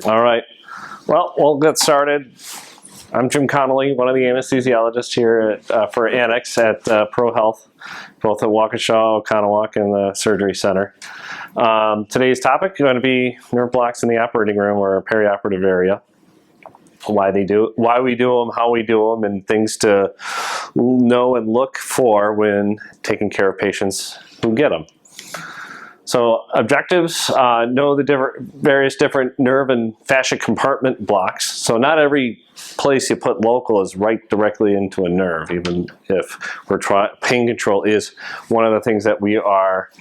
All right. Well, we'll get started. I'm Jim Connolly, one of the anesthesiologists here for Annex at Pro Health, both at Waukesha, Oconomowoc, and the Surgery Center. Today's topic is going to be nerve blocks in the operating room or perioperative area. Why we do them, how we do them, and things to know and look for when taking care of patients who get them. So objectives, know the various different nerve and fascia compartment blocks. So not every place you put local is right directly into a nerve, even if we're pain control is one of the things that we are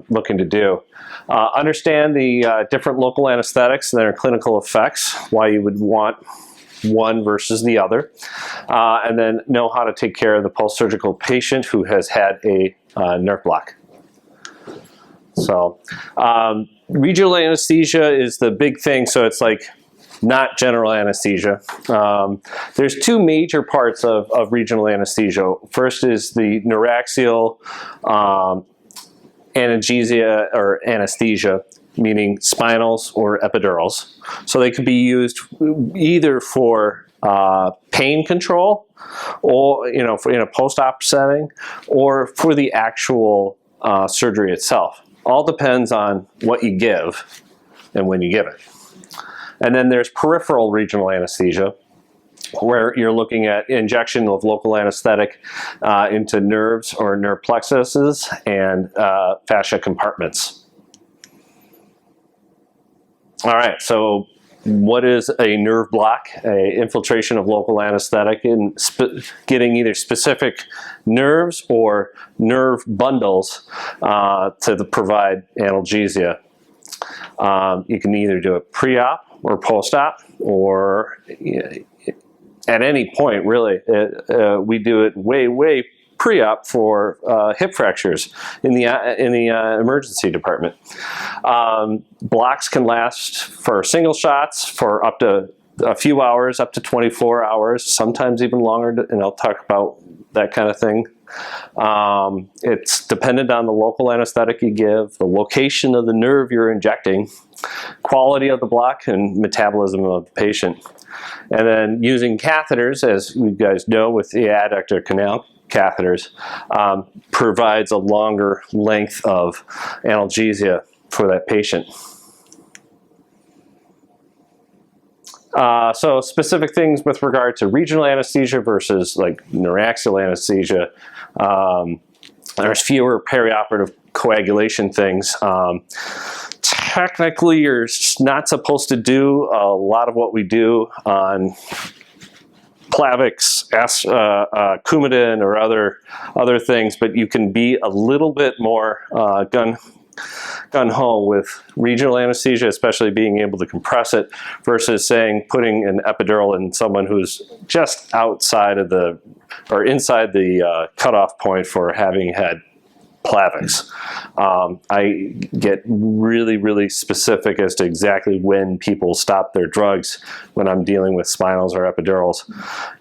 looking to do. Understand the different local anesthetics and their clinical effects, why you would want one versus the other, and then know how to take care of the post-surgical patient who has had a nerve block. So regional anesthesia is the big thing, so it's like not general anesthesia. There's two major parts of regional anesthesia. First is the neuraxial analgesia or anesthesia, meaning spinals or epidurals. So they can be used either for pain control, or in a post-op setting, or for the actual surgery itself. All depends on what you give and when you give it. And then there's peripheral regional anesthesia, where you're looking at injection of local anesthetic into nerves or nerve plexuses and fascia compartments. All right, so what is a nerve block? A infiltration of local anesthetic in getting either specific nerves or nerve bundles to provide analgesia. You can either do it pre-op or post-op, or at any point, really. We do it way pre-op for hip fractures in the emergency department. Blocks can last for single shots for up to a few hours, up to 24 hours, sometimes even longer, and I'll talk about that kind of thing. It's dependent on the local anesthetic you give, the location of the nerve you're injecting, quality of the block, and metabolism of the patient. And then using catheters, as you guys know, with the adductor canal catheters, provides a longer length of analgesia for that patient. So specific things with regard to regional anesthesia versus like neuraxial anesthesia. There's fewer perioperative coagulation things. Technically, you're not supposed to do a lot of what we do on Plavix, Coumadin, or other things, but you can be a little bit more gun-ho with regional anesthesia, especially being able to compress it, versus saying putting an epidural in someone who's just outside of the, or inside the cutoff point for having had Plavix. I get really specific as to exactly when people stop their drugs when I'm dealing with spinals or epidurals.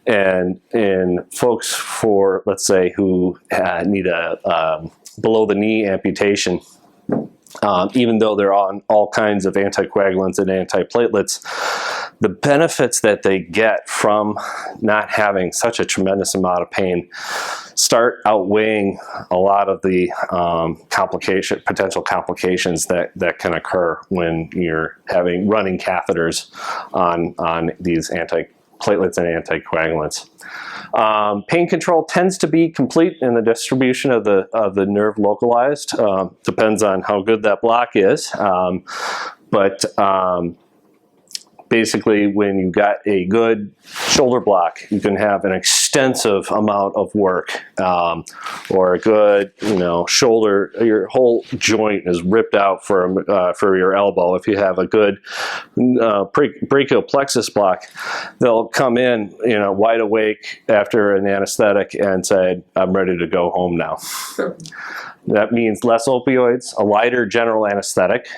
And in folks for, let's say, who need a below the knee amputation, even though they're on all kinds of anticoagulants and antiplatelets, the benefits that they get from not having such a tremendous amount of pain start outweighing a lot of the potential complications that can occur when you're running catheters on these antiplatelets and anticoagulants. Pain control tends to be complete in the distribution of the nerve localized. Depends on how good that block is, but basically, when you got a good shoulder block, you can have an extensive amount of work, or a good, shoulder. Your whole joint is ripped out for your elbow. If you have a good brachial plexus block, they'll come in, wide awake after an anesthetic and say, "I'm ready to go home now." That means less opioids, a lighter general anesthetic,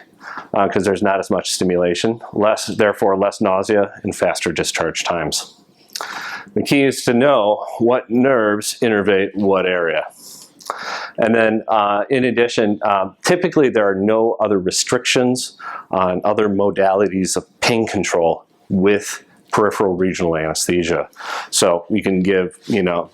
because there's not as much stimulation, therefore less nausea and faster discharge times. The key is to know what nerves innervate what area. And then in addition, typically there are no other restrictions on other modalities of pain control with peripheral regional anesthesia. So you can give, you know,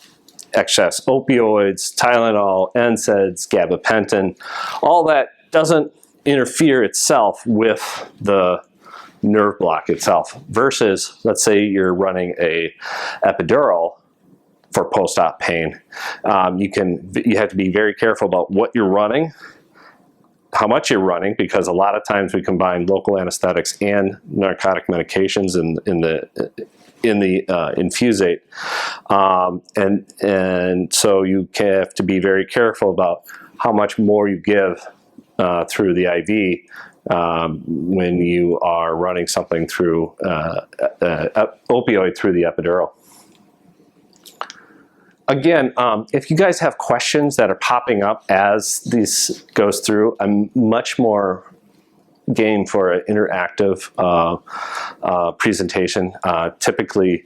excess opioids, Tylenol, NSAIDs, gabapentin. All that doesn't interfere itself with the nerve block itself, versus, let's say you're running a epidural for post-op pain. You have to be very careful about what you're running, how much you're running, because a lot of times we combine local anesthetics and narcotic medications in the infusate, and so you have to be very careful about how much more you give through the IV when you are running something through opioid through the epidural. Again, if you guys have questions that are popping up as this goes through, I'm much more game for an interactive presentation. Typically,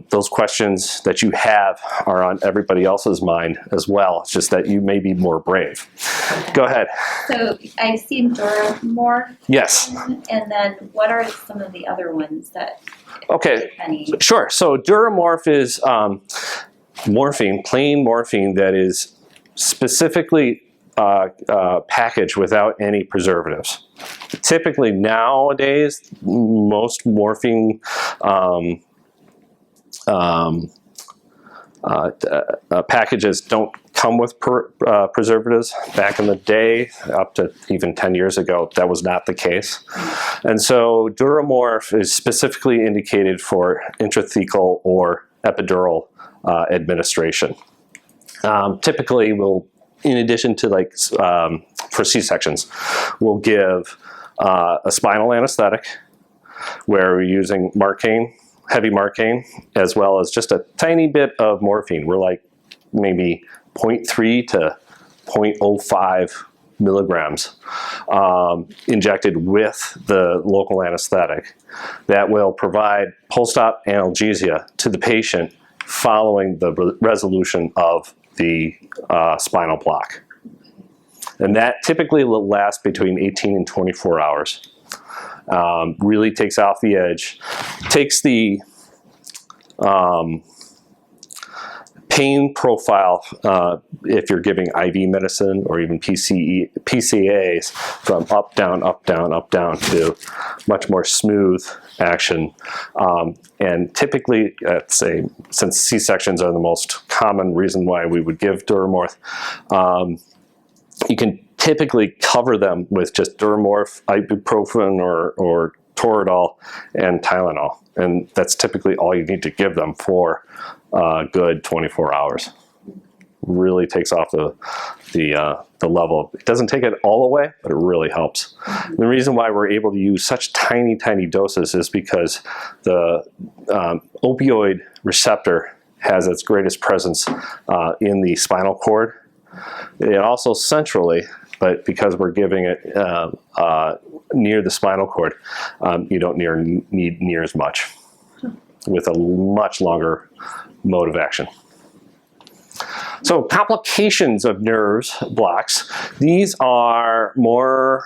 those questions that you have are on everybody else's mind as well. It's just that you may be more brave. Okay. Go ahead. So I've seen Duramorph. Yes. And then what are some of the other ones that? Okay. Sure. So Duramorph is morphine, plain morphine that is specifically packaged without any preservatives. Typically nowadays, most morphine packages don't come with preservatives. Back in the day, up to even 10 years ago, that was not the case. And so Duramorph is specifically indicated for intrathecal or epidural administration. Typically, we'll, in addition to like for C-sections, we'll give a spinal anesthetic where we're using Marcaine, heavy Marcaine, as well as just a tiny bit of morphine. We're like maybe 0.3 to 0.05 milligrams injected with the local anesthetic that will provide post-op analgesia to the patient following the resolution of the spinal block. And that typically will last between 18 and 24 hours. Really takes off the edge, takes the pain profile, if you're giving IV medicine or even PCAs, from up, down, up, down, up, down to much more smooth action. And typically, say, since C-sections are the most common reason why we would give Duramorph, you can typically cover them with just Duramorph, ibuprofen, or Toradol and Tylenol. And that's typically all you need to give them for a good 24 hours. Really takes off the level. It doesn't take it all away, but it really helps. The reason why we're able to use such tiny, tiny doses is because the opioid receptor has its greatest presence in the spinal cord. And also centrally, but because we're giving it near the spinal cord, you don't need near as much, with a much longer mode of action. So complications of nerves blocks, these are more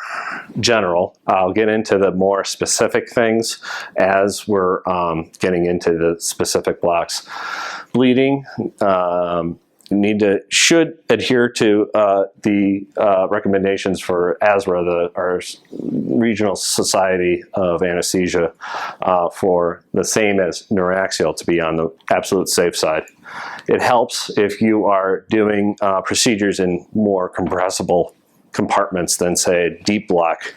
general. I'll get into the more specific things as we're getting into the specific blocks. Bleeding, should adhere to the recommendations for ASRA, our Regional Society of Anesthesia, for the same as neuraxial, to be on the absolute safe side. It helps if you are doing procedures in more compressible compartments than, say, deep block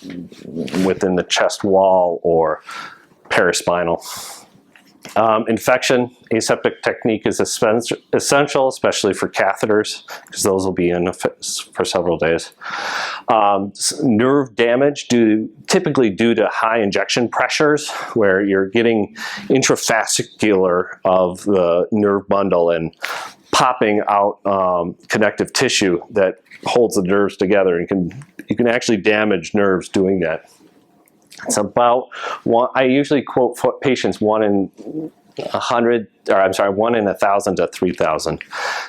within the chest wall or paraspinal. Infection, aseptic technique is essential, especially for catheters, because those will be in for several days. Nerve damage, typically due to high injection pressures, where you're getting intrafascicular of the nerve bundle and popping out connective tissue that holds the nerves together. You can actually damage nerves doing that. It's about I usually quote patients 1 in 100, or I'm sorry, 1 in 1,000 to 3,000.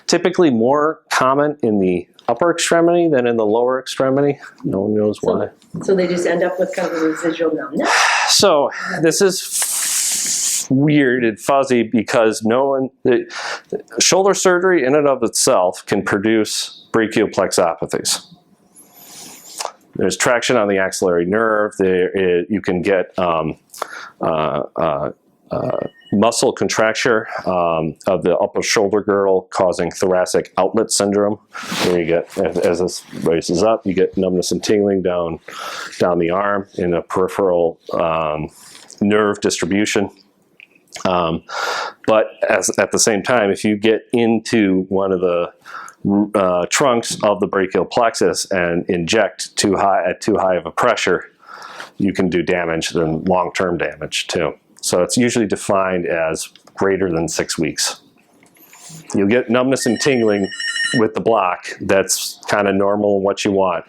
Typically more common in the upper extremity than in the lower extremity. No one knows why. So they just end up with kind of a residual numbness? So this is weird and fuzzy because the shoulder surgery in and of itself can produce brachial plexopathies. There's traction on the axillary nerve. You can get muscle contracture of the upper shoulder girdle causing thoracic outlet syndrome, where you get, as this raises up, you get numbness and tingling down the arm in a peripheral nerve distribution. But at the same time, if you get into one of the trunks of the brachial plexus and inject at too high of a pressure, you can do damage, then long-term damage too. So it's usually defined as greater than 6 weeks. You'll get numbness and tingling with the block. That's kind of normal and what you want,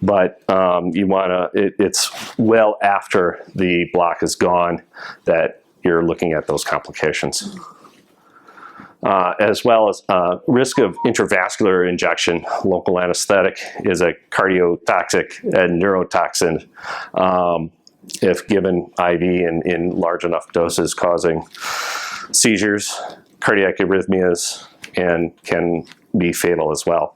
but it's well after the block is gone that you're looking at those complications. As well as risk of intravascular injection. Local anesthetic is a cardiotoxic and neurotoxin if given IV in large enough doses, causing seizures, cardiac arrhythmias, and can be fatal as well.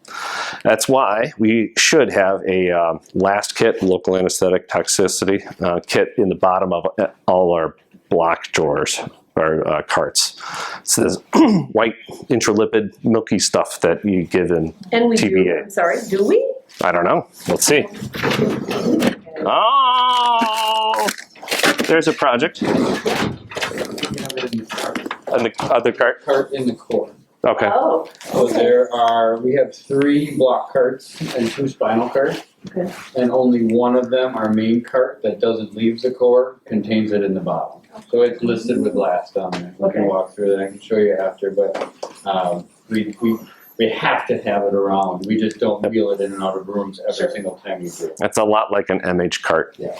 That's why we should have a last kit, local anesthetic toxicity kit, in the bottom of all our block drawers or carts. So there's white intralipid milky stuff that you give in And we TBA. do, I'm sorry, do we? I don't know. Let's see. Oh, there's a project. On On the other cart. cart in the core. Okay. Oh, So we have 3 block carts and 2 spinal carts. Okay. And only one of them, our main cart that doesn't leave the core, contains it in the bottom. So it's listed with last on there. We can Okay. walk through that. I can show you after, but we have to have it around. We just don't wheel it in and out of rooms every Sure. single time we do it. That's a lot like an MH cart. Yeah.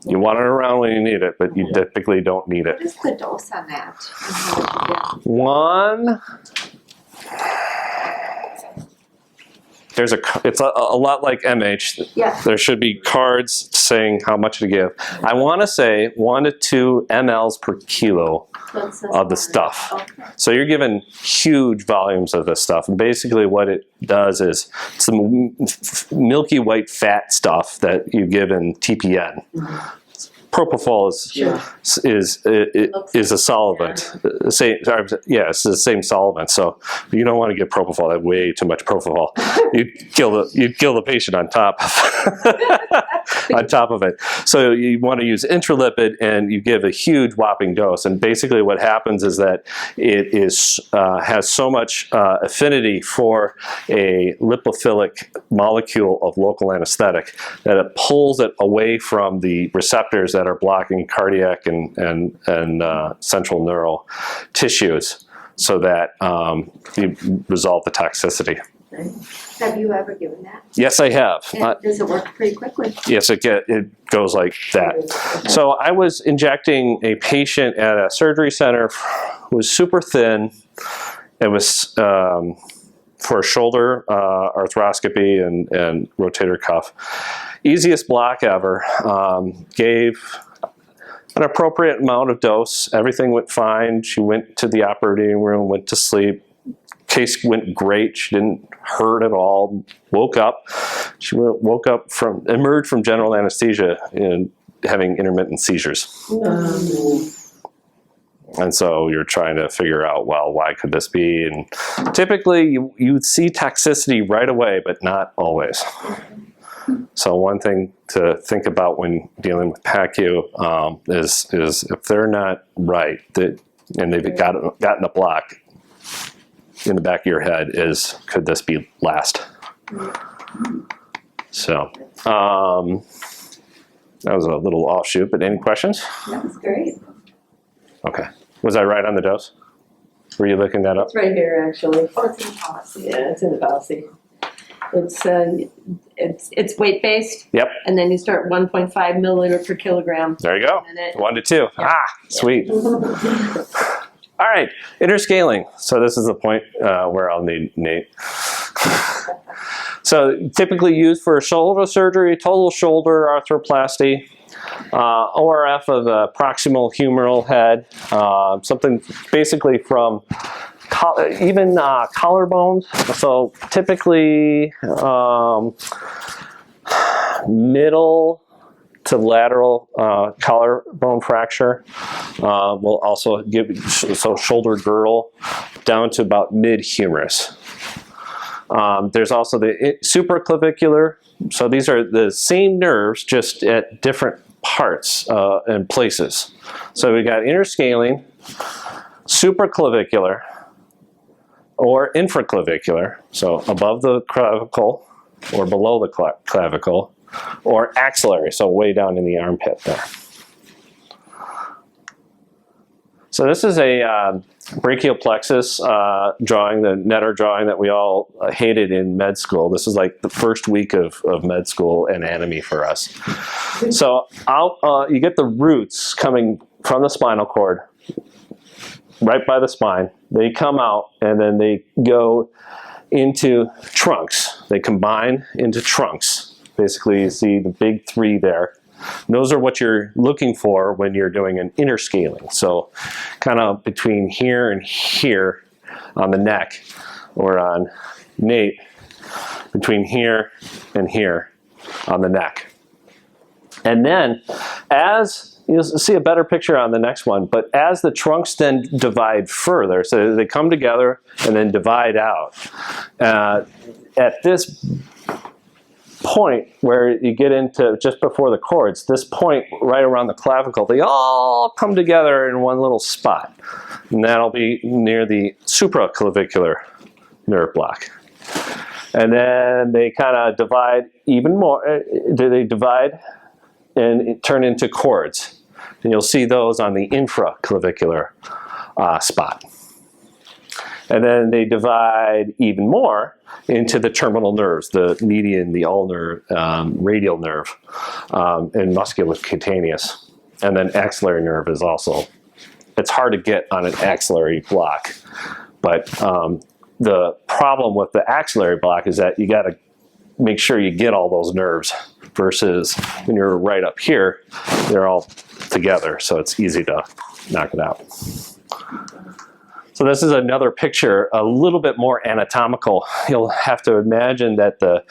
You want it around when you need it, but you typically don't need it. What is the dose on that? One. It's a lot like MH. Yeah. There should be cards saying how much to give. I want to say 1 to 2 mLs per kilo of the stuff. Okay. So you're given huge volumes of this stuff. And basically what it does is some milky white fat stuff that you give in TPN. Propofol is a solvent. It's the same solvent. So you don't want to give propofol. That's way too much propofol. You'd kill the patient on top of it. So you want to use intralipid, and you give a huge whopping dose. And basically what happens is that it has so much affinity for a lipophilic molecule of local anesthetic that it pulls it away from the receptors that are blocking cardiac and central neural tissues, so that you resolve the toxicity. Have you ever given that? Yes, I have. And does it work pretty quickly? Yes, it goes like that. So I was injecting a patient at a surgery center who was super thin. It was for shoulder arthroscopy and rotator cuff. Easiest block ever. Gave an appropriate amount of dose. Everything went fine. She went to the operating room, went to sleep. Case went great. She didn't hurt at all. Woke up. She emerged from general anesthesia and having intermittent seizures. And so you're trying to figure out, well, why could this be? And typically you would see toxicity right away, but not always. So one thing to think about when dealing with PACU is if they're not right, and they've gotten a block, in the back of your head is, could this be last? So that was a little offshoot, but any questions? That was great. Okay. Was I right on the dose? Were you looking that up? it's right here, actually. Oh, it's in policy. Yeah, it's in the policy. It's weight-based, Yep. and then you start 1.5 milliliter per kilogram. There you go. And it- 1 to 2. Yeah. Sweet. All right, interscaling. So this is the point where I'll need Nate. So typically used for shoulder surgery, total shoulder arthroplasty, ORF of the proximal humeral head, something basically from even collarbones. So typically middle to lateral collarbone fracture. Will also give shoulder girdle down to about mid-humerus. There's also the supraclavicular. So these are the same nerves, just at different parts and places. So we got interscaling, supraclavicular, or infraclavicular, so above the clavicle or below the clavicle, or axillary, so way down in the armpit there. So this is a brachial plexus drawing, the Netter drawing that we all hated in med school. This is like the first week of med school anatomy for us. So you get the roots coming from the spinal cord, right by the spine. They come out and then they go into trunks. They combine into trunks. Basically, you see the big three there. And those are what you're looking for when you're doing an interscaling. So kind of between here and here on the neck, or on Nate, between here and here on the neck. And then as you'll see a better picture on the next one, but as the trunks then divide further, so they come together and then divide out, at this point where you get into just before the cords, this point right around the clavicle, they all come together in one little spot. And that'll be near the supraclavicular nerve block. And then they kind of divide even more, they divide and turn into cords. And you'll see those on the infraclavicular spot. And then they divide even more into the terminal nerves, the median, the ulnar, radial nerve, and musculocutaneous. And then axillary nerve is also, it's hard to get on an axillary block. But the problem with the axillary block is that you got to make sure you get all those nerves, versus when you're right up here, they're all together, so it's easy to knock it out. So this is another picture, a little bit more anatomical. You'll have to imagine that the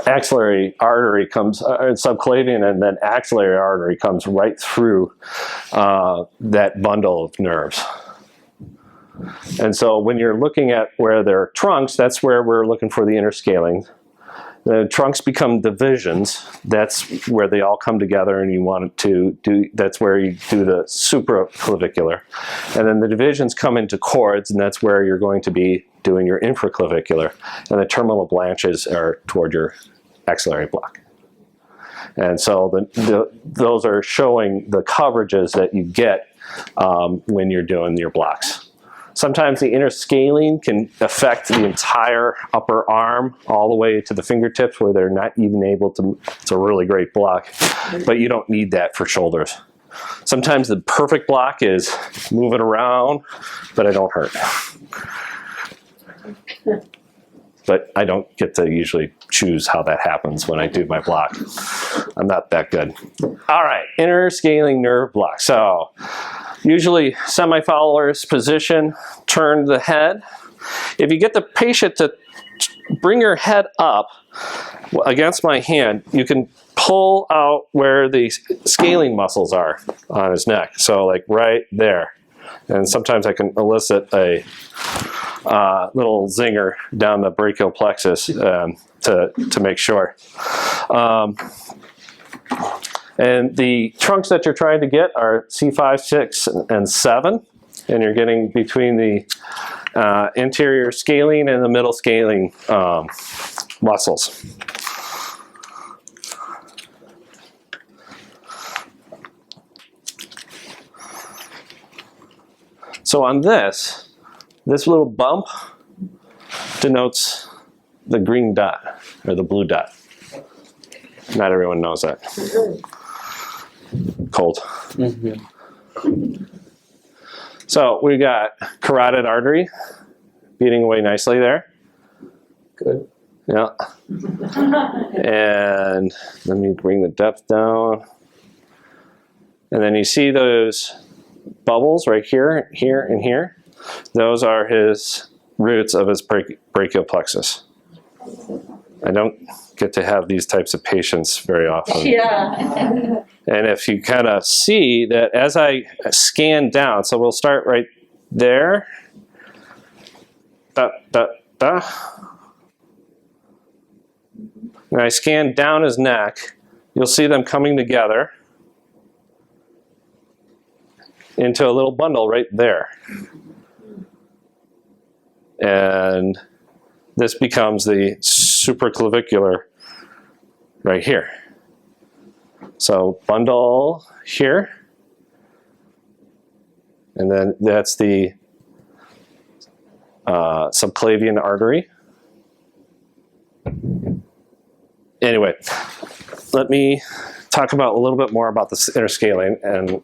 axillary artery comes, subclavian and then axillary artery comes right through that bundle of nerves. And so when you're looking at where there are trunks, that's where we're looking for the interscaling. The trunks become divisions. That's where they all come together, and you want to do, that's where you do the supraclavicular. And then the divisions come into cords, and that's where you're going to be doing your infraclavicular. And the terminal branches are toward your axillary block. And so those are showing the coverages that you get when you're doing your blocks. Sometimes the interscaling can affect the entire upper arm all the way to the fingertips, where they're not even able to, it's a really great block, but you don't need that for shoulders. Sometimes the perfect block is moving around, but I don't hurt. But I don't get to usually choose how that happens when I do my block. I'm not that good. All right, interscaling nerve block. So usually semi-fowler's position, turn the head. If you get the patient to bring your head up against my hand, you can pull out where the scaling muscles are on his neck. So like right there. And sometimes I can elicit a little zinger down the brachial plexus to make sure. And the trunks that you're trying to get are C5, 6, and 7. And you're getting between the anterior scaling and the middle scaling muscles. So on this little bump denotes the green dot, or the blue dot. Not everyone knows that. Cold. Mm-hmm. So we got carotid artery beating away nicely there. Good. Yeah. And let me bring the depth down. And then you see those bubbles right here, here, and here. Those are his roots of his brachial plexus. I don't get to have these types of patients very often. Yeah. And if you kind of see that as I scan down, so we'll start right there. Da, da, da. And I scan down his neck, you'll see them coming together into a little bundle right there. And this becomes the supraclavicular right here. So bundle here, and then that's the subclavian artery. Anyway, let me talk about a little bit more about this interscaling. And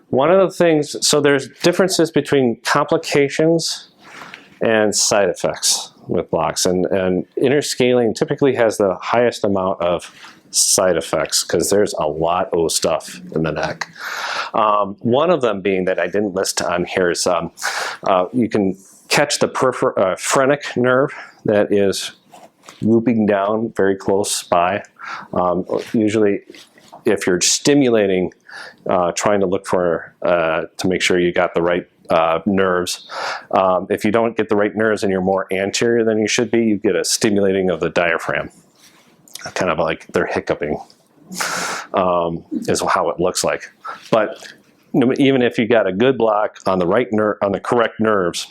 one of the things, so there's differences between complications and side effects with blocks. And interscaling typically has the highest amount of side effects because there's a lot of stuff in the neck. One of them being that I didn't list on here is you can catch the phrenic nerve that is looping down very close by. Usually if you're stimulating, trying to look for, to make sure you got the right nerves. If you don't get the right nerves and you're more anterior than you should be, you get a stimulating of the diaphragm. Kind of like they're hiccuping, is how it looks like. But even if you got a good block on the right nerve, on the correct nerves,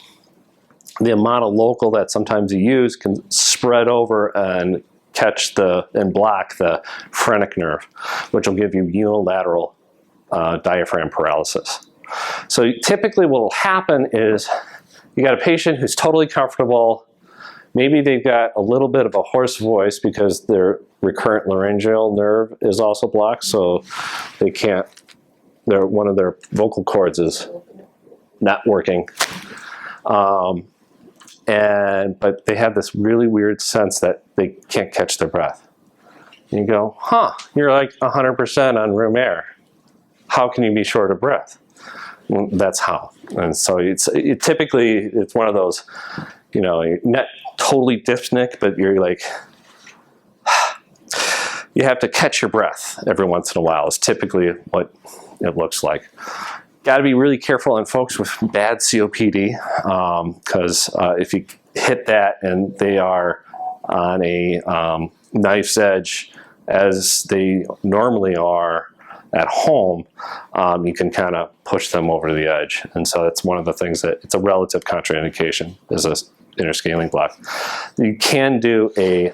the amount of local that sometimes you use can spread over and catch and block the phrenic nerve, which will give you unilateral diaphragm paralysis. So typically what will happen is you got a patient who's totally comfortable. Maybe they've got a little bit of a hoarse voice because their recurrent laryngeal nerve is also blocked, so they can't, one of their vocal cords is not working. But they have this really weird sense that they can't catch their breath. And you go, huh, you're like 100% on room air. How can you be short of breath? Well, that's how. And so typically it's one of those, you're not totally dyspneic, but you're like, you have to catch your breath every once in a while is typically what it looks like. Got to be really careful in folks with bad COPD because if you hit that and they are on a knife's edge as they normally are at home, you can kind of push them over the edge. And so that's one of the things that it's a relative contraindication is a interscaling block. You can do a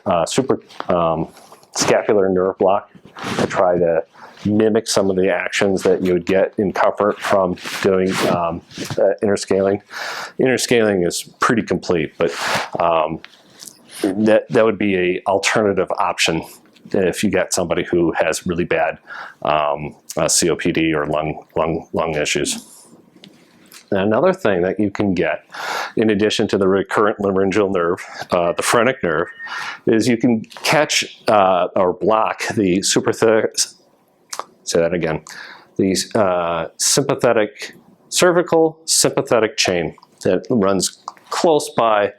scapular nerve block to try to mimic some of the actions that you would get in comfort from doing interscaling. Interscaling is pretty complete, but that would be an alternative option if you get somebody who has really bad COPD or lung issues. And another thing that you can get, in addition to the recurrent laryngeal nerve, the phrenic nerve, is you can catch or block the the cervical sympathetic chain that runs close by,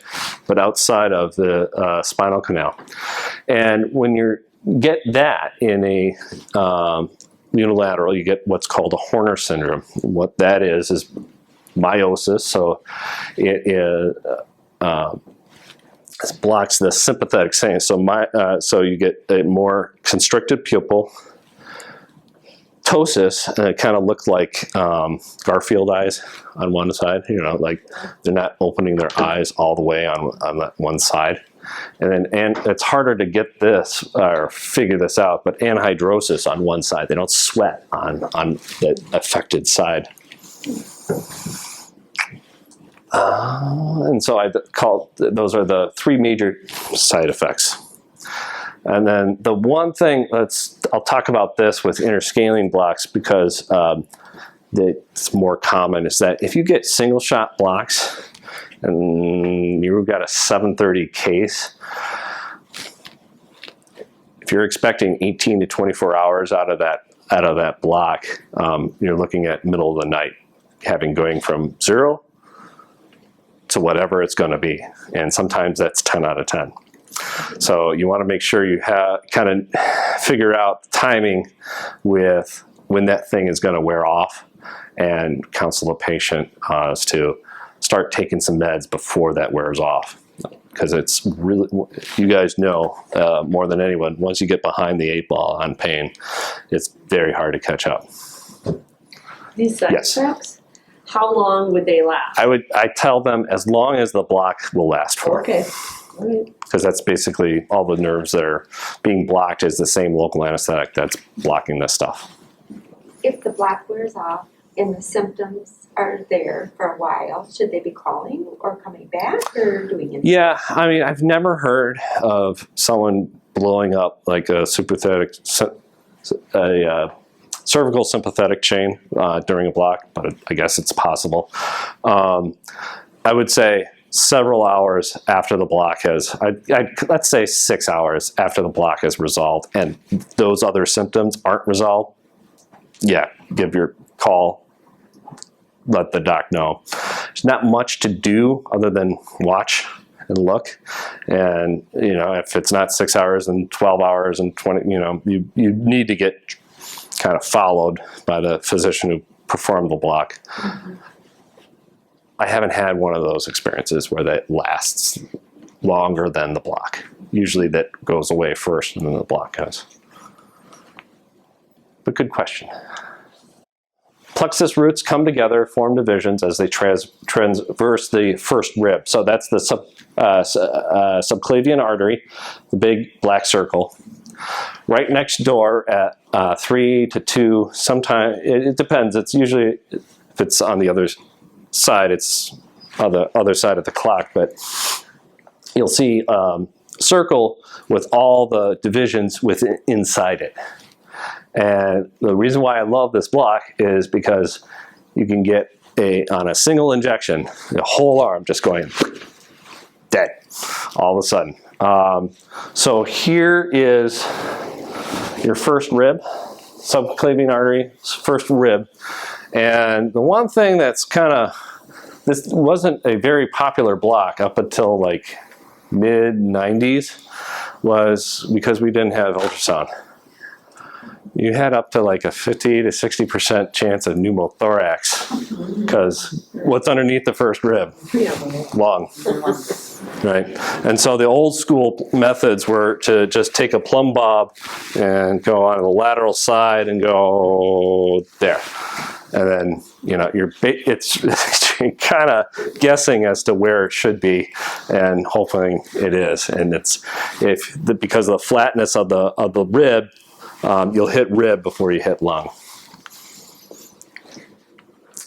but outside of the spinal canal. And when you get that in a unilateral, you get what's called a Horner syndrome. What that is meiosis, so it blocks the sympathetic chain. So you get a more constricted pupil, ptosis, and it kind of looks like Garfield eyes on one side. Like they're not opening their eyes all the way on that one side. And it's harder to get this or figure this out, but anhidrosis on one side. They don't sweat on the affected side. And so I call those are the three major side effects. And then the one thing, I'll talk about this with interscaling blocks because that's more common is that if you get single shot blocks and you've got a 730 case, if you're expecting 18 to 24 hours out of that block, you're looking at middle of the night, going from 0 to whatever it's going to be, and sometimes that's 10 out of 10. So you want to make sure you kind of figure out the timing with when that thing is going to wear off, and counsel the patient as to start taking some meds before that wears off. Because it's really, you guys know more than anyone, once you get behind the 8 ball on pain, it's very hard to catch up. These side Yes. straps, how long would they last? I tell them as long as the block will last for. Okay. All right. Because that's basically all the nerves that are being blocked is the same local anesthetic that's blocking this stuff. If the block wears off and the symptoms are there for a while, should they be calling or coming back or doing anything? Yeah, I mean, I've never heard of someone blowing up like a cervical sympathetic chain during a block, but I guess it's possible. I would say several hours after the block has, let's say 6 hours after the block is resolved and those other symptoms aren't resolved, yeah, give your call, let the doc know. There's not much to do other than watch and look, and if it's not 6 hours and 12 hours and 20, you need to get kind of followed by the physician who performed the block. Mm-hmm. I haven't had one of those experiences where that lasts longer than the block. Usually that goes away first and then the block goes. But good question. Plexus roots come together, form divisions as they transverse the first rib. So that's the subclavian artery, the big black circle. Right next door at 3 to 2, sometimes, it depends. It's usually, if it's on the other side, it's on the other side of the clock, but you'll see circle with all the divisions inside it. And the reason why I love this block is because you can get on a single injection, the whole arm just going dead all of a sudden. So here is your first rib, subclavian artery, first rib. And the one thing that's this wasn't a very popular block up until like mid-90s, was because we didn't have ultrasound. You had up to like a 50 to 60% chance of pneumothorax because what's underneath the first rib? Lung, right? And so the old school methods were to just take a plumb bob and go on the lateral side and go there. And then, it's kind of guessing as to where it should be and hoping it is. And because of the flatness of the rib, you'll hit rib before you hit lung.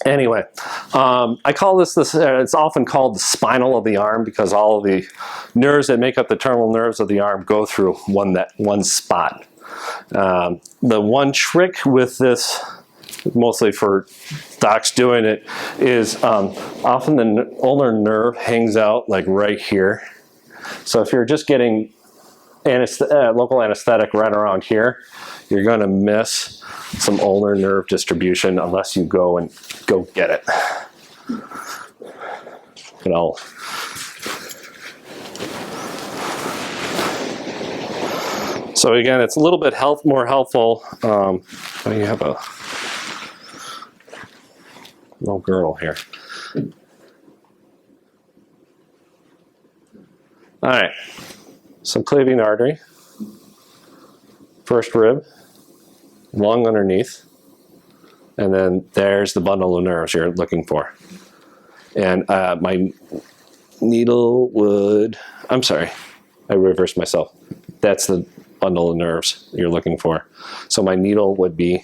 Anyway, I call this, it's often called the spinal of the arm because all of the nerves that make up the terminal nerves of the arm go through one spot. The one trick with this, mostly for docs doing it, is often the ulnar nerve hangs out like right here. So if you're just getting local anesthetic right around here, you're going to miss some ulnar nerve distribution unless you go get it. And so again, it's a little bit more helpful. You have a little girl here. All right. Subclavian artery, first rib, lung underneath, and then there's the bundle of nerves you're looking for. And my needle would, I'm sorry, I reversed myself. That's the bundle of nerves you're looking for. So my needle would be,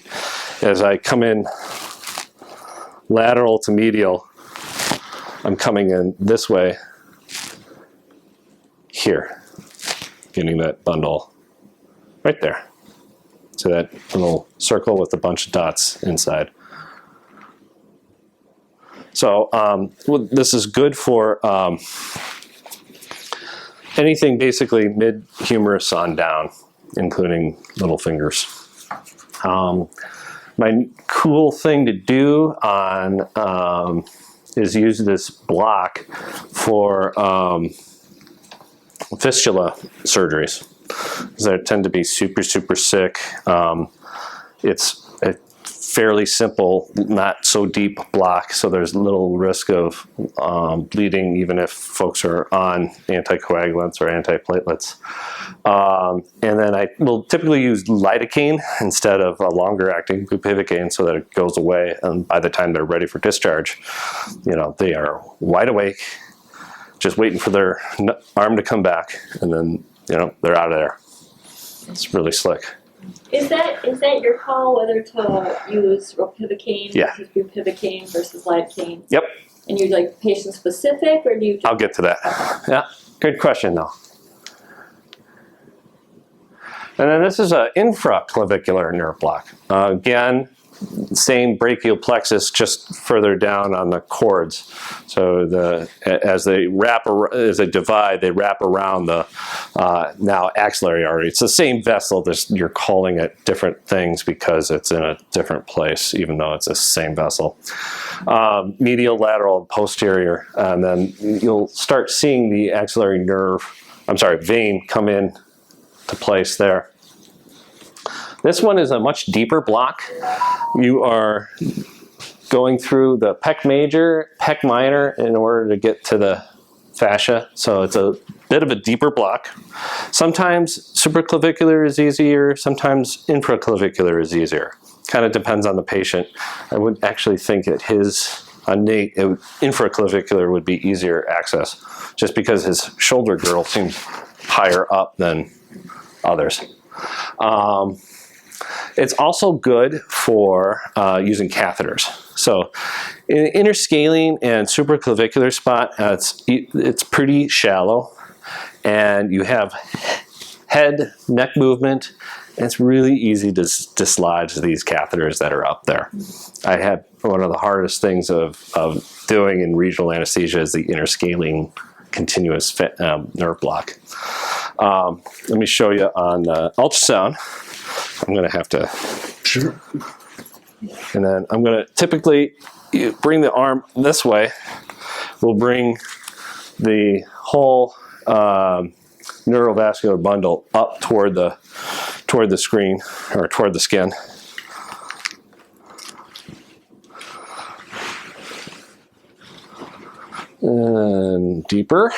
as I come in lateral to medial, I'm coming in this way here, getting that bundle right there. So that little circle with a bunch of dots inside. So this is good for anything basically mid-humerus on down, including little fingers. My cool thing to do on is use this block for fistula surgeries, because they tend to be super, super sick. It's a fairly simple, not so deep block, so there's little risk of bleeding even if folks are on anticoagulants or antiplatelets. And then I will typically use lidocaine instead of a longer acting bupivacaine so that it goes away, and by the time they're ready for discharge, they are wide awake, just waiting for their arm to come back, and then they're out of there. It's really slick. Is that your call whether to use ropivacaine Yeah. versus bupivacaine versus lidocaine? Yep. And you're like patient specific, or do you? I'll get to that. Yeah, good question though. And then this is an infraclavicular nerve block. Again, same brachial plexus, just further down on the cords. So as they divide, they wrap around the now axillary artery. It's the same vessel. You're calling it different things because it's in a different place, even though it's the same vessel. Medial, lateral, and posterior, and then you'll start seeing the axillary vein come in to place there. This one is a much deeper block. You are going through the pec major, pec minor in order to get to the fascia. So it's a bit of a deeper block. Sometimes supraclavicular is easier, sometimes infraclavicular is easier. Kind of depends on the patient. I would actually think that infraclavicular would be easier access, just because his shoulder girdle seems higher up than others. It's also good for using catheters. So in the interscalene and supraclavicular spot, it's pretty shallow, and you have head, neck movement, and it's really easy to dislodge these catheters that are up there. I had one of the hardest things of doing in regional anesthesia is the interscalene continuous nerve block. Let me show you on ultrasound. I'm going to have to, and then I'm going to typically bring the arm this way. We'll bring the whole neurovascular bundle up toward the screen, or toward the skin. And deeper.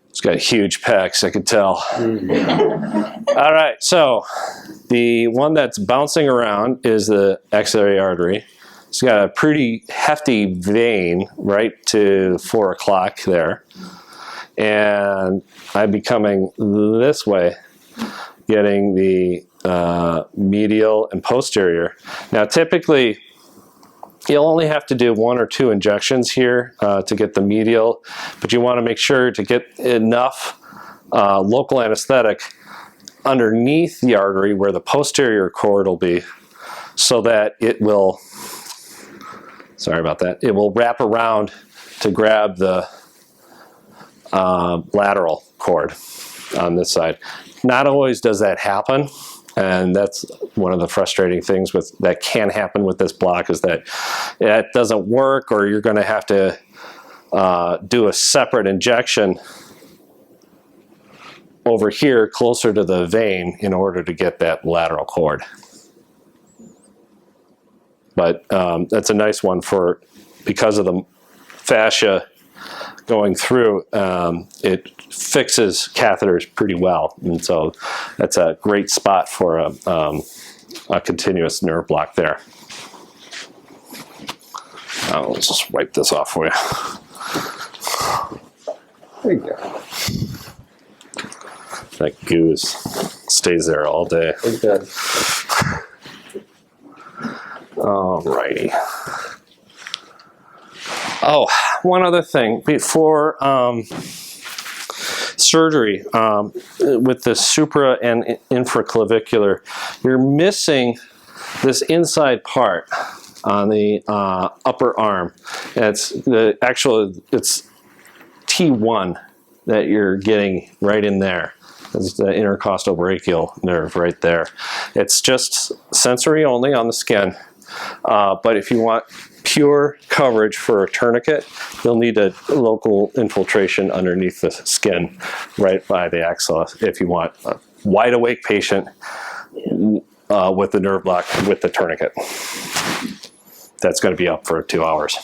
It's got huge pecs, I could tell. All right, so the one that's bouncing around is the axillary artery. It's got a pretty hefty vein right to 4 o'clock there. And I'd be coming this way, getting the medial and posterior. Now, typically, you'll only have to do 1 or 2 injections here to get the medial, but you want to make sure to get enough local anesthetic underneath the artery where the posterior cord will be, so that it will, sorry about that, it will wrap around to grab the lateral cord on this side. Not always does that happen. And that's one of the frustrating things that can happen with this block, is that it doesn't work, or you're going to have to do a separate injection over here closer to the vein in order to get that lateral cord. But that's a nice one because of the fascia going through, it fixes catheters pretty well, and so that's a great spot for a continuous nerve block there. Let's just wipe this off for you. There you go. That goose stays there all day. It does. Alrighty. Oh, one other thing before surgery with the supra and infraclavicular, you're missing this inside part on the upper arm, it's T1 that you're getting right in there. It's the intercostal brachial nerve right there. It's just sensory only on the skin, but if you want pure coverage for a tourniquet, you'll need a local infiltration underneath the skin right by the axilla if you want a wide awake patient with the nerve block with the tourniquet. That's going to be up for 2 hours.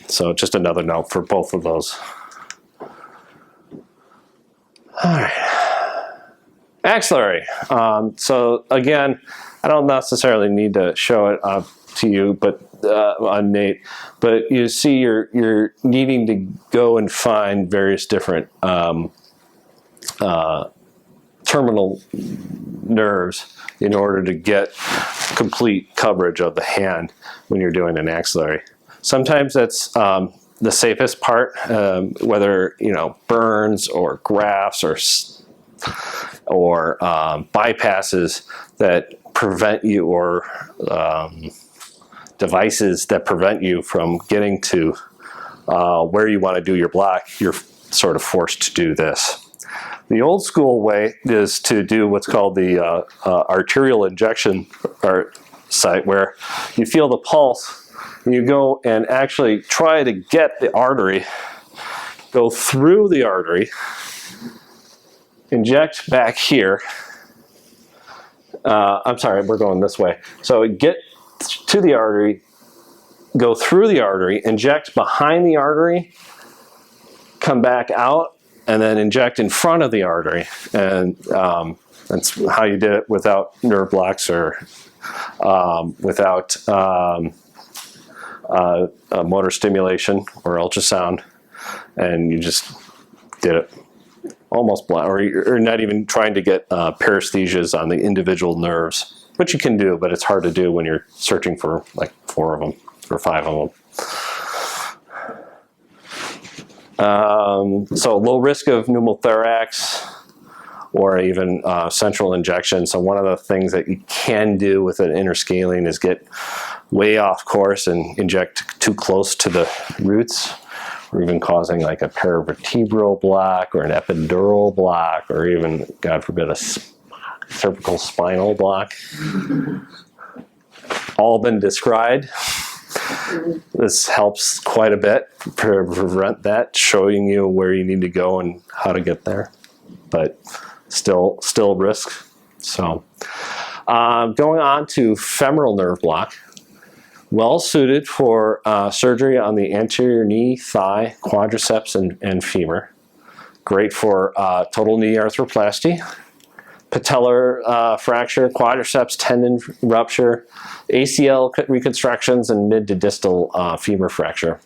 So just another note for both of those. All right. Axillary. So again, I don't necessarily need to show it up to you, but on Nate, but you see you're needing to go and find various different terminal nerves in order to get complete coverage of the hand when you're doing an axillary. Sometimes that's the safest part, whether burns or grafts or bypasses that prevent you, or devices that prevent you from getting to where you want to do your block. You're sort of forced to do this. The old school way is to do what's called the arterial injection site, where you feel the pulse. You go and actually try to get the artery, go through the artery, inject back here. I'm sorry, we're going this way. So get to the artery, go through the artery, inject behind the artery, come back out, and then inject in front of the artery. And that's how you did it without nerve blocks or without motor stimulation or ultrasound, and you just did it almost blind, or you're not even trying to get paresthesias on the individual nerves, which you can do, but it's hard to do when you're searching for like 4 of them or 5 of them. So low risk of pneumothorax or even central injection. So one of the things that you can do with an interscaling is get way off course and inject too close to the roots, or even causing like a paravertebral block or an epidural block, or even, God forbid, a cervical spinal block. All been described. This helps quite a bit to prevent that, showing you where you need to go and how to get there, but still risk. So going on to femoral nerve block. Well suited for surgery on the anterior knee, thigh, quadriceps, and femur. Great for total knee arthroplasty, patellar fracture, quadriceps tendon rupture, ACL reconstructions, and mid to distal femur fracture.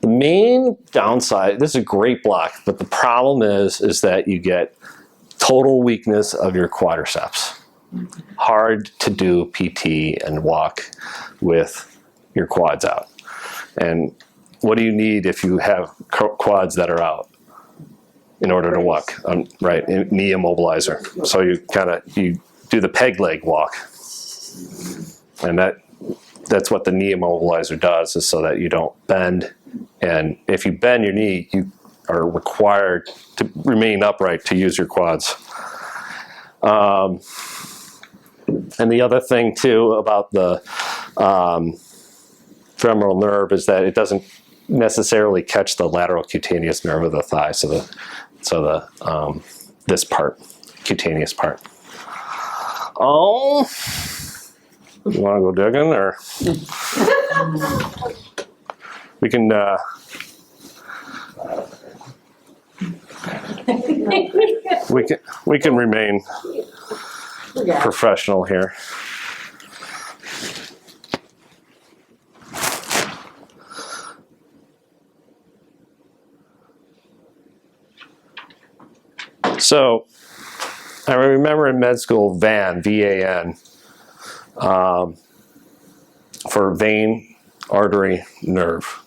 The main downside, this is a great block, but the problem is that you get total weakness of your quadriceps. Hard to do PT and walk with your quads out. And what do you need if you have quads that are out in order to walk? Right, knee immobilizer. So you do the peg leg walk, and that's what the knee immobilizer does, is so that you don't bend. And if you bend your knee, you are required to remain upright to use your quads. And the other thing too about the femoral nerve is that it doesn't necessarily catch the lateral cutaneous nerve of the thigh. So this part, cutaneous part. Oh, you want to go digging, or we can? We can remain professional here. So I remember in med school VAN, V-A-N, for vein, artery, nerve,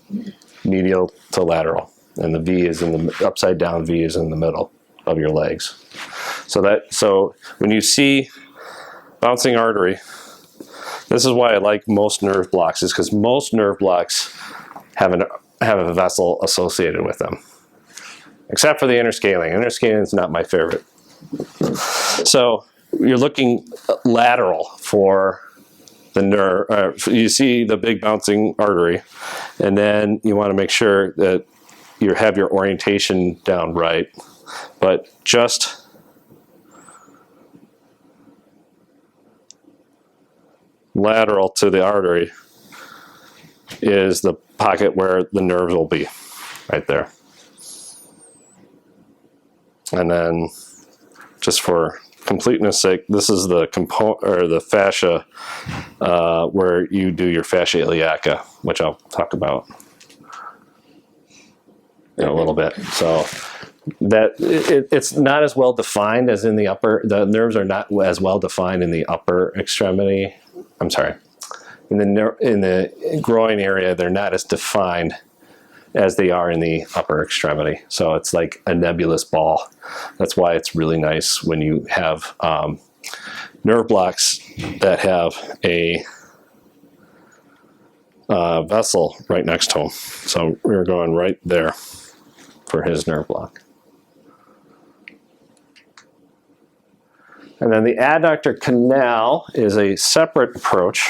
medial to lateral. And the V is in the upside down V is in the middle of your legs. So when you see bouncing artery. This is why I like most nerve blocks, is because most nerve blocks have a vessel associated with them, except for the interscaling. Interscaling is not my favorite. So you're looking lateral for the nerve. You see the big bouncing artery, and then you want to make sure that you have your orientation down right, but just lateral to the artery is the pocket where the nerves will be, right there. And then, just for completeness sake, this is the the fascia where you do your fascia iliaca, which I'll talk about in a little bit. So that it's not as well defined as in the upper. The nerves are not as well defined in the upper extremity. I'm sorry, in the groin area, they're not as defined as they are in the upper extremity. So it's like a nebulous ball. That's why it's really nice when you have nerve blocks that have a vessel right next to them. So we're going right there for his nerve block. And then the adductor canal is a separate approach.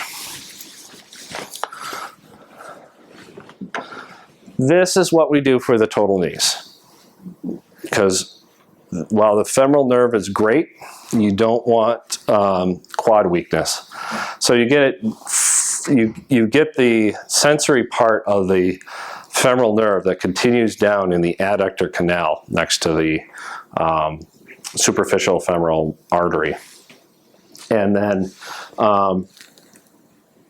This is what we do for the total knees. Because while the femoral nerve is great, you don't want quad weakness. So you get it, you get the sensory part of the femoral nerve that continues down in the adductor canal next to the superficial femoral artery. And then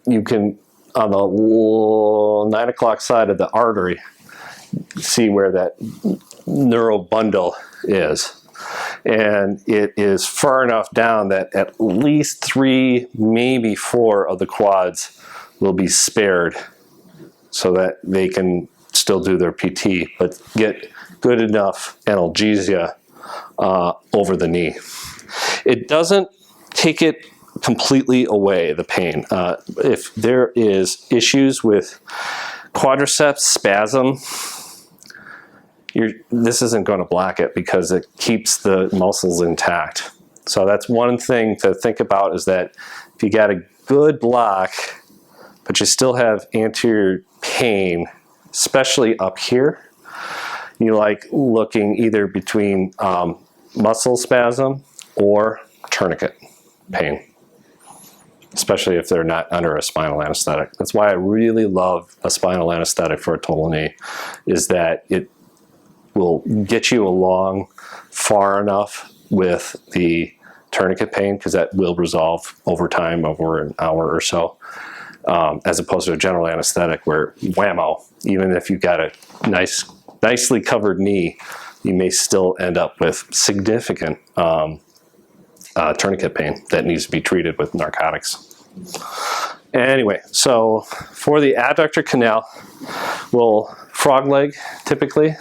you can, on the 9 o'clock side of the artery, see where that neural bundle is. And it is far enough down that at least 3, maybe 4 of the quads will be spared so that they can still do their PT, but get good enough analgesia over the knee. It doesn't take it completely away, the pain. If there is issues with quadriceps spasm, this isn't going to block it because it keeps the muscles intact. So that's one thing to think about, is that if you got a good block, but you still have anterior pain, especially up here, you like looking either between muscle spasm or tourniquet pain, especially if they're not under a spinal anesthetic. That's why I really love a spinal anesthetic for a total knee, is that it will get you along far enough with the tourniquet pain, because that will resolve over time, over an hour or so, as opposed to a general anesthetic where whammo, even if you've got a nicely covered knee, you may still end up with significant tourniquet pain that needs to be treated with narcotics. Anyway, so for the adductor canal, we'll frog leg typically,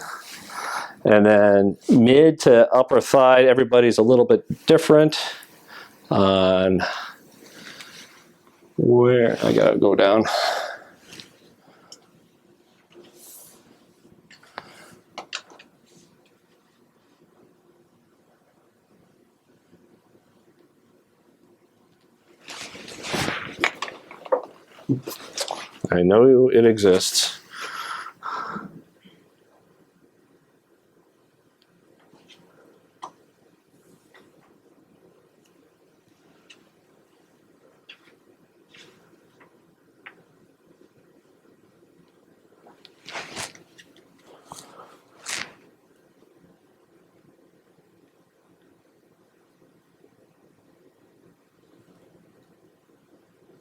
and then mid to upper thigh, everybody's a little bit different on where, I gotta go down. I know it exists.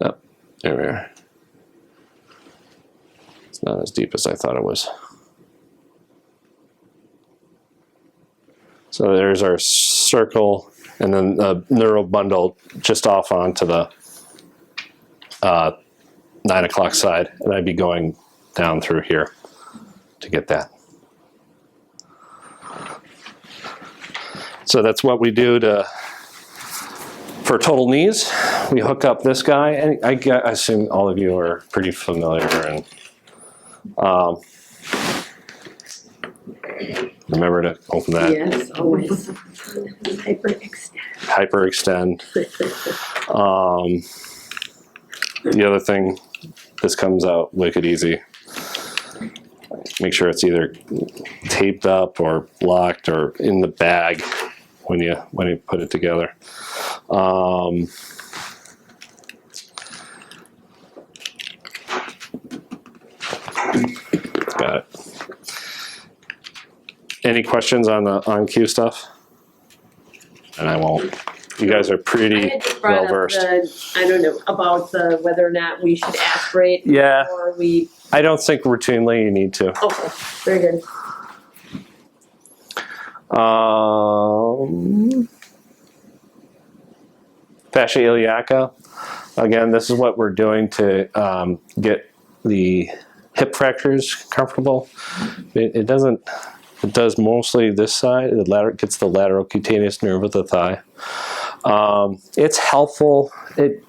Oh, there we are. Not as deep as I thought it was. So there's our circle, and then the neural bundle just off onto the 9 o'clock side, and I'd be going down through here to get that. So that's what we do for total knees. we hook up this guy, and I assume all of you are pretty familiar. And remember to open that. Yes, always. Hyperextend. The other thing, this comes out wicked easy. Make sure it's either taped up or locked or in the bag when you put it together. Got it. Any questions on the on-cue stuff? And I won't. You guys are I pretty had just brought well up versed. I don't know, about whether or not we should aspirate. Yeah. Or we, I don't think routinely you need to. okay, very good. Fascia iliaca. Again, this is what we're doing to get the hip fractures comfortable. It doesn't. It does mostly this side. It gets the lateral cutaneous nerve of the thigh. It's helpful. The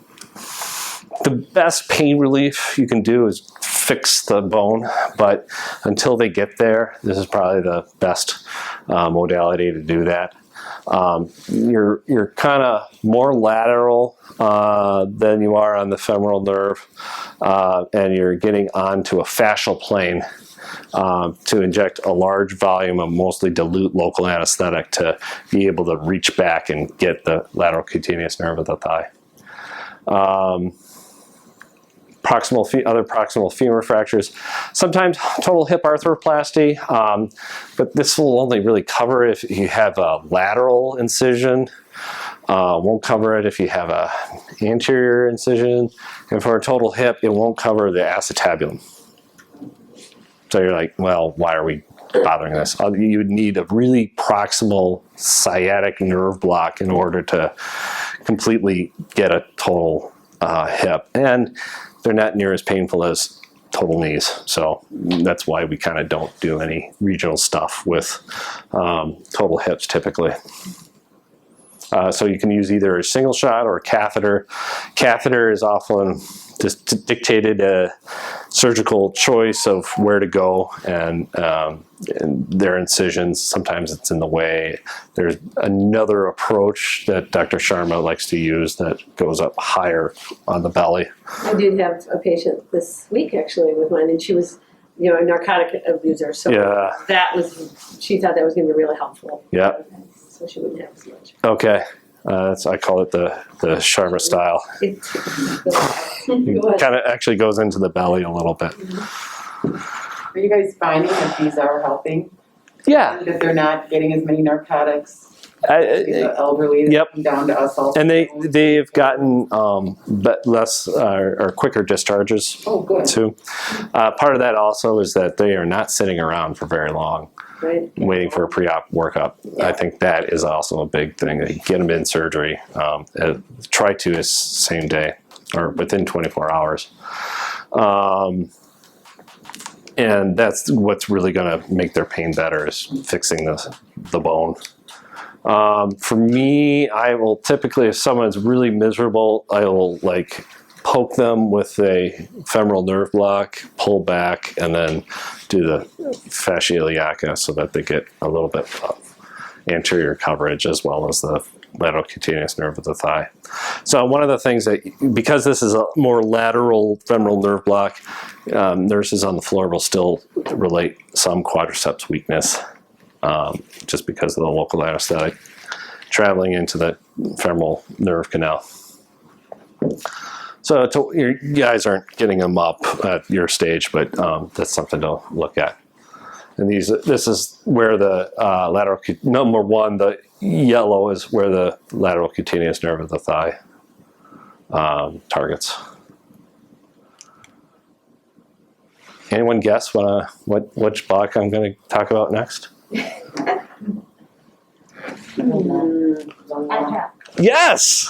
best pain relief you can do is fix the bone, but until they get there, this is probably the best modality to do that. You're kind of more lateral than you are on the femoral nerve, and you're getting onto a fascial plane to inject a large volume of mostly dilute local anesthetic to be able to reach back and get the lateral cutaneous nerve of the thigh. Other proximal femur fractures, sometimes total hip arthroplasty, but this will only really cover if you have a lateral incision. Won't cover it if you have a anterior incision, and for a total hip, it won't cover the acetabulum. So you're like, well, why are we bothering this? You would need a really proximal sciatic nerve block in order to completely get a total hip. And they're not near as painful as total knees. So that's why we kind of don't do any regional stuff with total hips typically. So you can use either a single shot or a catheter. Catheter is often just dictated a surgical choice of where to go and their incisions. Sometimes it's in the way. There's another approach that Dr. Sharma likes to use that goes up higher on the belly. I did have a patient this week actually with mine, and she was, a narcotic abuser. So Yeah. she thought that was going to be really helpful. Yeah. So she wouldn't have as much. Okay. I call it the Sharma style. It kind of actually goes into the belly a little bit. Are you guys finding that these are helping? Yeah. That they're not getting as many narcotics? The elderly that Yep. come down to us also. And they've gotten less or quicker discharges Oh, good. too. Part of that also is that they are not sitting around for very long. Right. Waiting for a pre-op workup. I think that is also a big thing. Get them in surgery. Try to is same day or within 24 hours. And that's what's really going to make their pain better is fixing the bone. For me, I will typically, if someone's really miserable, I will poke them with a femoral nerve block, pull back, and then do the fascia iliaca so that they get a little bit of anterior coverage as well as the lateral cutaneous nerve of the thigh. So one of the things that, because this is a more lateral femoral nerve block, nurses on the floor will still relate some quadriceps weakness just because of the local anesthetic traveling into the femoral nerve canal. So you guys aren't getting them up at your stage, but that's something to look at. And this is where the lateral, number one, the yellow is where the lateral cutaneous nerve of the thigh targets. Anyone guess which block I'm going to talk about next? Adra. Yes!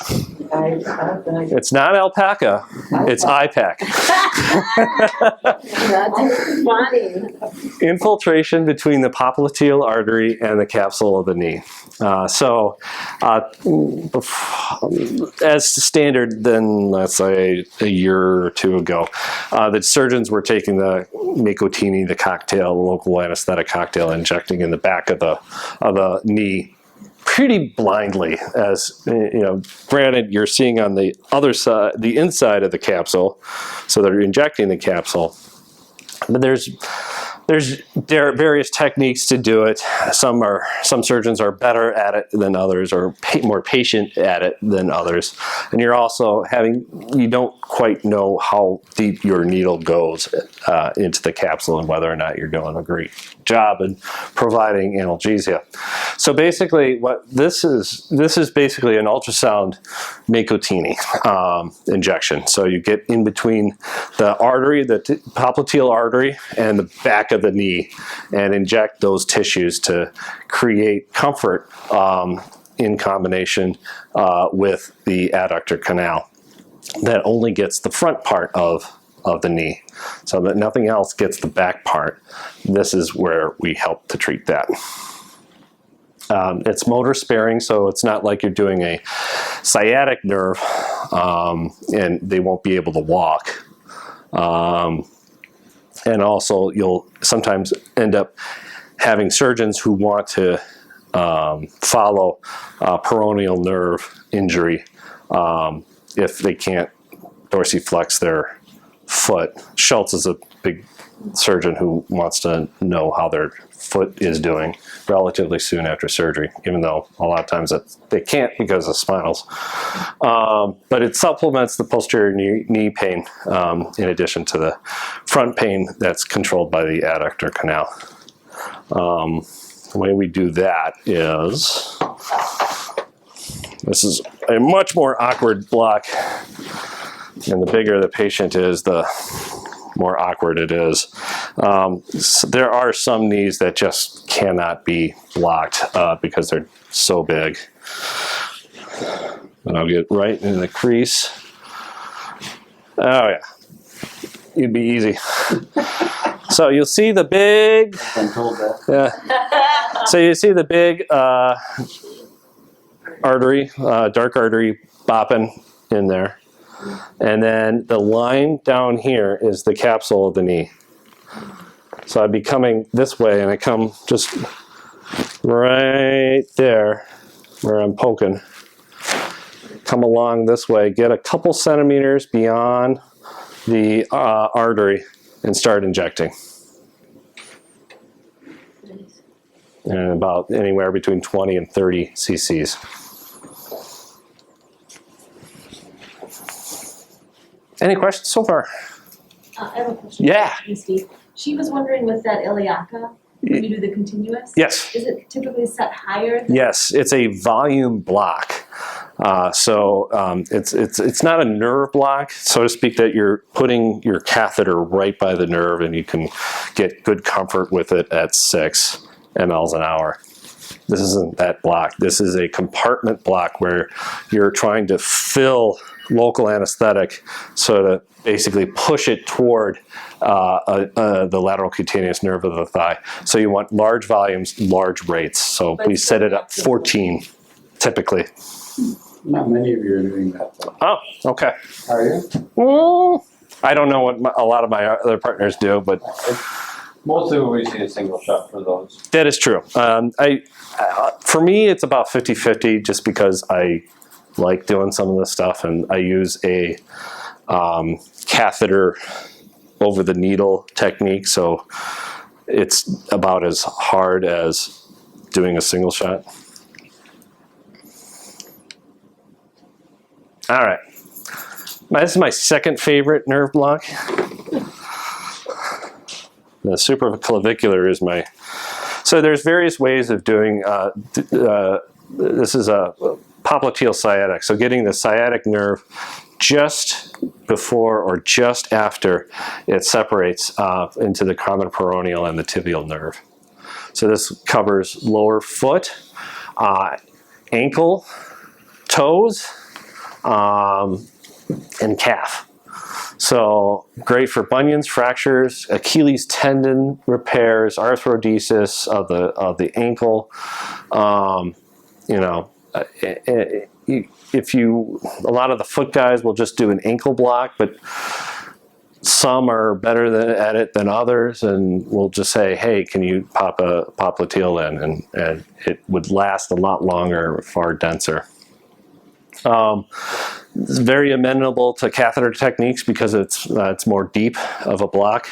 It's not alpaca, it's IPAC. That's funny. Infiltration between the popliteal artery and the capsule of the knee. As standard, then let's say a year or two ago, the surgeons were taking the Nicotini, the cocktail, local anesthetic cocktail, injecting in the back of the knee pretty blindly. As you know, granted, you're seeing on the other side, the inside of the capsule, so they're injecting the capsule. But there's various techniques to do it. Some surgeons are better at it than others, or more patient at it than others. And you're also you don't quite know how deep your needle goes into the capsule and whether or not you're doing a great job in providing analgesia. So basically, what this is basically an ultrasound Nicotini injection. So you get in between the artery, the popliteal artery, and the back of the knee, and inject those tissues to create comfort in combination with the adductor canal that only gets the front part of the knee, so that nothing else gets the back part. This is where we help to treat that. It's motor sparing, so it's not like you're doing a sciatic nerve and they won't be able to walk. And also, you'll sometimes end up having surgeons who want to follow peroneal nerve injury if they can't dorsiflex their foot. Schultz is a big surgeon who wants to know how their foot is doing relatively soon after surgery, even though a lot of times they can't because of spinals. But it supplements the posterior knee pain in addition to the front pain that's controlled by the adductor canal. The way we do that is, this is a much more awkward block, and the bigger the patient is, the more awkward it is. So there are some knees that just cannot be blocked because they're so big. And I'll get right in the crease. Oh yeah, you'd be easy. So you'll see the big, so you see the big artery, dark artery bopping in there. And then the line down here is the capsule of the knee. So I'd be coming this way, and I come just right there where I'm poking. Come along this way, get a couple centimeters beyond the artery, and start injecting. And about anywhere between 20 and 30 cc's. Any questions so far? I have a question. Yeah. For Steve. She was wondering with that iliaca, when you do the continuous, Yes. is it typically set higher? Yes, it's a volume block. It's not a nerve block, so to speak, that you're putting your catheter right by the nerve, and you can get good comfort with it at 6 mLs an hour. This isn't that block. This is a compartment block where you're trying to fill local anesthetic, so to basically push it toward the lateral cutaneous nerve of the thigh. So you want large volumes, large rates. So we set it up 14 typically. Not many of you are doing that though. Oh, okay. Are you? Well, I don't know what a lot of my other partners do, but Mostly we see a single shot for those. that is true. For me, it's about 50-50 just because I like doing some of this stuff, and I use a catheter over the needle technique, so it's about as hard as doing a single shot. All right, this is my second favorite nerve block. The supraclavicular is my, so there's various ways of doing, this is a popliteal sciatic, so getting the sciatic nerve just before or just after it separates into the common peroneal and the tibial nerve. So this covers lower foot, ankle, toes, and calf. So great for bunions, fractures, Achilles tendon repairs, arthrodesis of the ankle. You know, a lot of the foot guys will just do an ankle block, but some are better at it than others, and we'll just say, hey, can you pop a popliteal in, and it would last a lot longer, far denser. It's very amenable to catheter techniques because it's more deep of a block,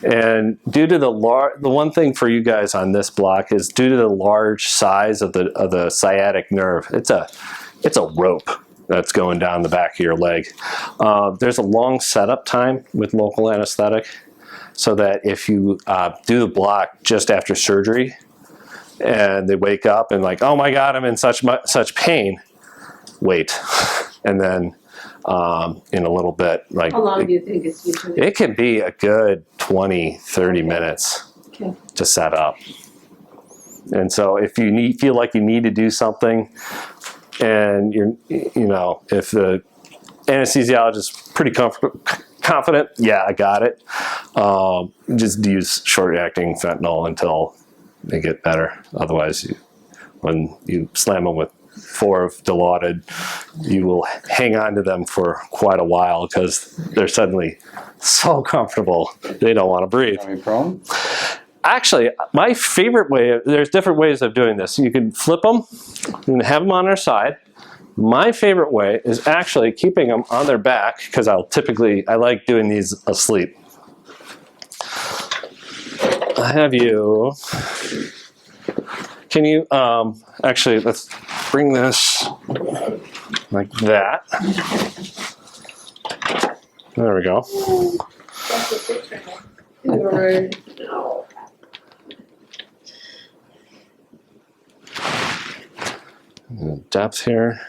and due to the one thing for you guys on this block is due to the large size of the sciatic nerve. It's a rope that's going down the back of your leg. There's a long setup time with local anesthetic, so that if you do the block just after surgery, and they wake up and like, oh my God, I'm in such pain. Wait, and then in a little bit, like How long do you think it's usually? it can be a good 20-30 minutes to set up. And so if you feel like you need to do something, and if the anesthesiologist is pretty confident, yeah, I got it. Just use short-acting fentanyl until they get better. Otherwise, when you slam them with 4 of Dilaudid, you will hang on to them for quite a while because they're suddenly so comfortable they don't want to breathe. Are we prone? Actually, my favorite way, there's different ways of doing this. You can flip them, you can have them on their side. My favorite way is actually keeping them on their back, because I like doing these asleep. I have you, can you, actually, let's bring this like that. There we go. Depth here.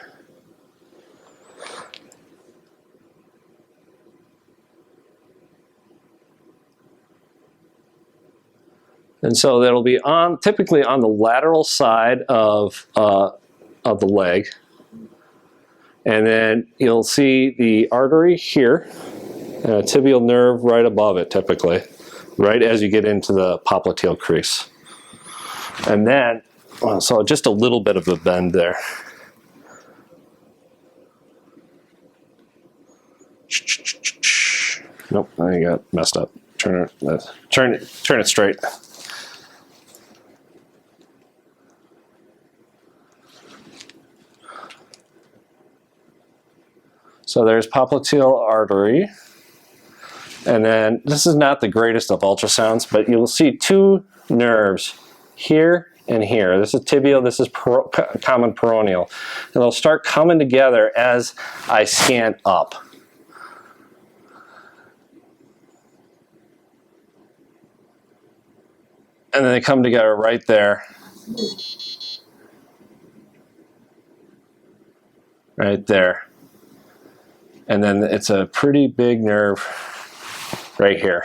And so that'll be typically on the lateral side of the leg. And then you'll see the artery here, and a tibial nerve right above it typically, right as you get into the popliteal crease. And then, so just a little bit of a bend there. Nope, I got messed up. Turn it straight. So there's popliteal artery, and then this is not the greatest of ultrasounds, but you'll see 2 nerves here and here. This is tibial, this is common peroneal. And they'll start coming together as I scan up. And then they come together right there. Right there. And then it's a pretty big nerve right here.